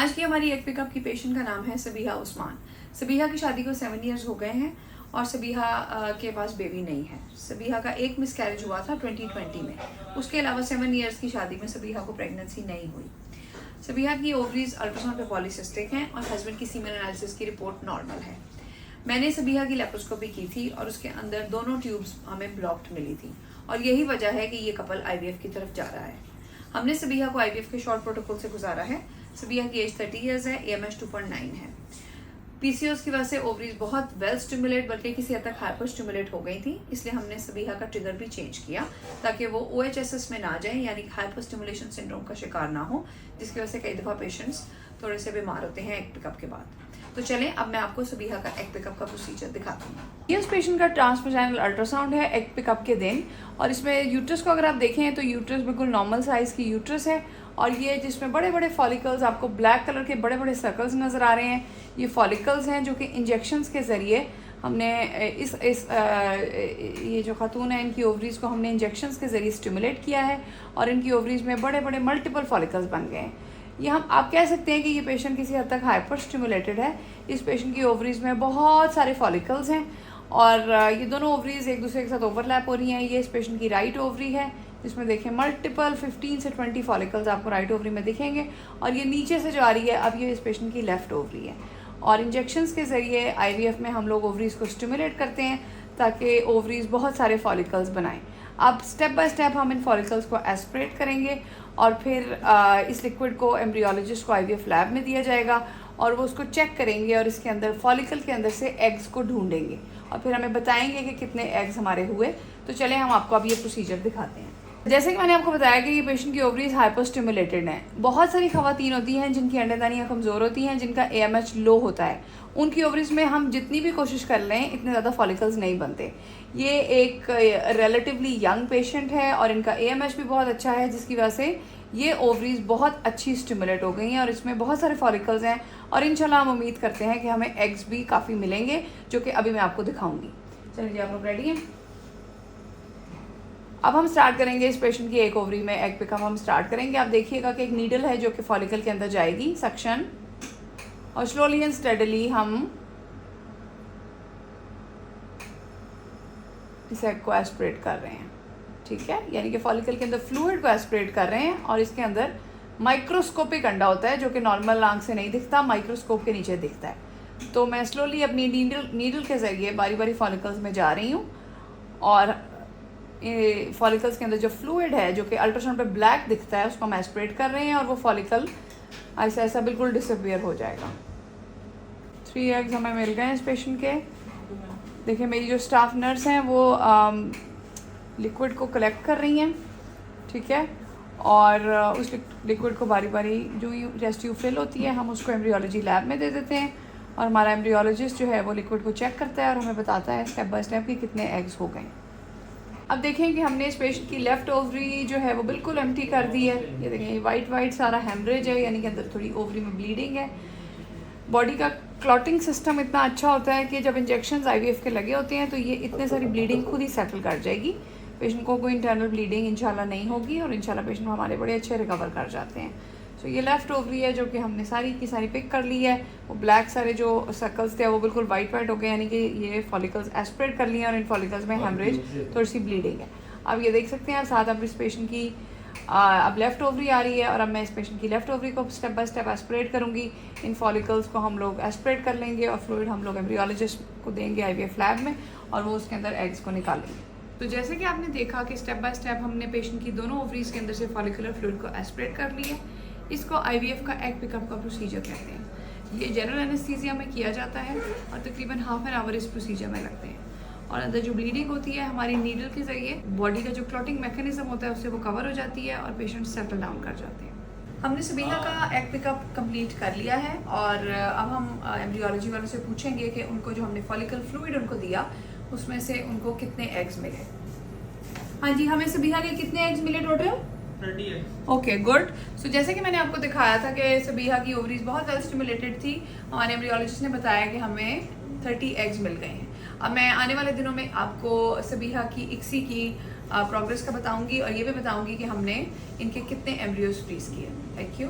आज की हमारी एक पिकअप की पेशेंट का नाम है सबीहा उस्मान। सबीहा की शादी को 7 इयर्स हो गए हैं और सबीहा के पास बेबी नहीं है। सबीहा का एक मिसकैरेज हुआ था 2020 में। उसके अलावा 7 इयर्स की शादी में सबीहा को प्रेगनेंसी नहीं हुई। सबीहा की ओवरीज अल्ट्रासाउंड पे पॉलीसिस्टिक हैं और हस्बैंड की सीमेन एनालिसिस की रिपोर्ट नॉर्मल है। मैंने सबीहा की लेप्रोस्कोपी की थी और उसके अंदर दोनों ट्यूब्स हमें ब्लॉक्ड मिली थी और यही वजह है कि ये कपल आईवीएफ की तरफ जा रहा है। हमने सबीहा को आईवीएफ के शॉर्ट प्रोटोकॉल से गुजारा है। सबीहा की एज 30 इयर्स है, AMH 2.9 है। पीसीओएस की वजह से ओवरीज बहुत वेल स्टिमुलेट बल्कि किसी हद तक हाइपर स्टिमुलेट हो गई थी, इसलिए हमने सबीहा का ट्रिगर भी चेंज किया ताकि वो OHSS में ना जाए, यानी हाइपर स्टिमुलेशन सिंड्रोम का शिकार ना हो, जिसकी वजह से कई दफ़ा पेशेंट्स थोड़े से बीमार होते हैं एक पिकअप के बाद। तो चलें अब मैं आपको सबीहा का एग पिकअप का प्रोसीजर दिखाती हूँ। ये उस पेशेंट का ट्रांसवेजाइनल अल्ट्रासाउंड है एग पिकअप के दिन, और इसमें यूट्रस को अगर आप देखें तो यूट्रस बिल्कुल नॉर्मल साइज़ की यूट्रस है और ये जिसमें बड़े बड़े फॉलिकल्स, आपको ब्लैक कलर के बड़े बड़े सर्कल्स नज़र आ रहे हैं, ये फॉलिकल्स हैं जो कि इंजेक्शंस के ज़रिए हमने ये जो खातून है इनकी ओवरीज़ को हमने इंजेक्शंस के ज़रिए स्टिमुलेट किया है और इनकी ओवरीज़ में बड़े बड़े मल्टीपल फॉलिकल्स बन गए हैं। ये आप कह सकते हैं कि ये पेशेंट किसी हद तक हाइपर स्टिमुलेटेड है। इस पेशेंट की ओवरीज़ में बहुत सारे फॉलिकल्स हैं और ये दोनों ओवरीज़ एक दूसरे के साथ ओवरलैप हो रही हैं। ये इस पेशेंट की राइट ओवरी है जिसमें देखें मल्टीपल 15 से 20 फॉलिकल्स आपको राइट ओवरी में दिखेंगे, और ये नीचे से जो आ रही है अब ये इस पेशेंट की लेफ़्ट ओवरी है। और इंजेक्शंस के ज़रिए IVF में हम लोग ओवरीज़ को स्टिमुलेट करते हैं ताकि ओवरीज़ बहुत सारे फॉलिकल्स बनाएं। अब स्टेप बाय स्टेप हम इन फॉलिकल्स को एस्पिरेट करेंगे और फिर इस लिक्विड को एम्ब्रियोलॉजिस्ट को IVF लैब में दिया जाएगा और वो उसको चेक करेंगे और इसके अंदर फॉलिकल के अंदर से एग्स को ढूंढेंगे और फिर हमें बताएंगे कि कितने एग्स हमारे हुए। तो चलें हम आपको अब ये प्रोसीजर दिखाते हैं। जैसे कि मैंने आपको बताया कि ये पेशेंट की ओवरीज हाइपर स्टिमुलेटेड हैं। बहुत सारी खवातीन होती हैं जिनकी अंडेदानियाँ कमज़ोर होती हैं, जिनका AMH लो होता है। उनकी ओवरीज में हम जितनी भी कोशिश कर लें इतने ज़्यादा फॉलिकल्स नहीं बनते। ये एक रिलेटिवली यंग पेशेंट है और इनका AMH भी बहुत अच्छा है, जिसकी वजह से ये ओवरीज बहुत अच्छी स्टिमुलेट हो गई हैं और इसमें बहुत सारे फॉलिकल्स हैं और इंशाल्लाह हम उम्मीद करते हैं कि हमें एग्स भी काफ़ी मिलेंगे, जो कि अभी मैं आपको दिखाऊंगी। चलिए आप लोग रेडी हैं? अब हम स्टार्ट करेंगे इस पेशेंट की एक ओवरी में एग पिकअप हम स्टार्ट करेंगे। आप देखिएगा कि एक नीडल है जो कि फॉलिकल के अंदर जाएगी, सक्शन, और स्लोली एंड स्टेडली हम इस एग को एस्पिरेट कर रहे हैं। ठीक है, यानी कि फॉलिकल के अंदर फ्लूइड को एस्पिरेट कर रहे हैं और इसके अंदर माइक्रोस्कोपिक अंडा होता है जो कि नॉर्मल आंख से नहीं दिखता, माइक्रोस्कोप के नीचे दिखता है। तो मैं स्लोली अपनी नीडल के ज़रिए बारी बारी फॉलिकल्स में जा रही हूँ और फॉलिकल्स के अंदर जो फ्लूइड है जो कि अल्ट्रासाउंड पे ब्लैक दिखता है उसको हम एस्पिरेट कर रहे हैं और वो फॉलिकल ऐसा ऐसा बिल्कुल डिसअपियर हो जाएगा। 3 एग्स हमें मिल गए हैं इस पेशेंट के। देखिए मेरी जो स्टाफ नर्स हैं वो लिक्विड को कलेक्ट कर रही हैं, ठीक है, और उस लिक्विड को बारी बारी जो रेस्ट्यू फिल होती है हम उसको एम्ब्रियोलॉजी लैब में दे देते हैं और हमारा एम्ब्रियोलॉजिस्ट जो है वो लिक्विड को चेक करता है और हमें बताता है स्टेप बाय स्टेप कि कितने एग्स हो गए। अब देखें कि हमने इस पेशेंट की लेफ़्ट ओवरी जो है वो बिल्कुल एम्प्टी कर दी है। ये देखें वाइट सारा हेमरेज है, यानी कि अंदर थोड़ी ओवरी में ब्लीडिंग है। बॉडी का क्लॉटिंग सिस्टम इतना अच्छा होता है कि जब इंजेक्शंस IVF के लगे होते हैं तो ये इतने सारी ब्लीडिंग खुद ही सेटल कर जाएगी। पेशेंट को कोई इंटरनल ब्लीडिंग इंशाल्लाह नहीं होगी और इंशाल्लाह पेशेंट हमारे बड़े अच्छे रिकवर कर जाते हैं। तो ये लेफ़्ट ओवरी है जो कि हमने सारी की सारी पिक कर ली है। वो ब्लैक सारे जो सर्कल्स थे वो बिल्कुल वाइट हो गए, यानी कि ये फॉलिकल्स एस्पिरेट कर लिए और इन फॉलिकल्स में हेमरेज थोड़ी सी ब्लीडिंग है। अब ये देख सकते हैं आप साथ अब इस पेशेंट की अब लेफ़्ट ओवरी आ रही है और अब मैं इस पेशेंट की लेफ़्ट ओवरी को स्टेप बाय स्टेप एस्पिरेट करूँगी। इन फॉलिकल्स को हम लोग एस्पिरेट कर लेंगे और फ्लूइड हम लोग एम्ब्रियोलॉजिस्ट को देंगे IVF लैब में और वो उसके अंदर एग्स को निकालेंगे। तो जैसे कि आपने देखा कि स्टेप बाय स्टेप हमने पेशेंट की दोनों ओवरीज के अंदर से फॉलिकुलर फ्लूइड को एस्पिरेट कर लिया। इसको IVF का एग पिकअप का प्रोसीजर कहते हैं। ये जनरल एनेस्थीसिया में किया जाता है और तकरीबन हाफ एन आवर इस प्रोसीजर में लगते हैं और अंदर जो ब्लीडिंग होती है हमारी नीडल के ज़रिए बॉडी का जो क्लॉटिंग मैकेनिज्म होता है उससे वो कवर हो जाती है और पेशेंट सेटल डाउन कर जाते हैं। हमने सबीहा का एग पिकअप कंप्लीट कर लिया है और अब हम एम्ब्रियोलॉजी वालों से पूछेंगे कि उनको जो हमने फॉलिकल फ्लूइड उनको दिया उसमें से उनको कितने एग्स मिले। हाँ जी, हमें सबीहा के कितने एग्स मिले टोटल? 30 okay good. सो जैसे कि मैंने आपको दिखाया था कि सबीहा की ओवरीज बहुत वेल स्टिमुलेटेड थी। हमारे एम्ब्रियोलॉजिस्ट ने बताया कि हमें 30 एग्स मिल गए हैं। अब मैं आने वाले दिनों में आपको सबीहा की ICSI की प्रोग्रेस का बताऊंगी और ये भी बताऊंगी कि हमने इनके कितने एम्ब्रियोज फ्रीज किए। Thank you.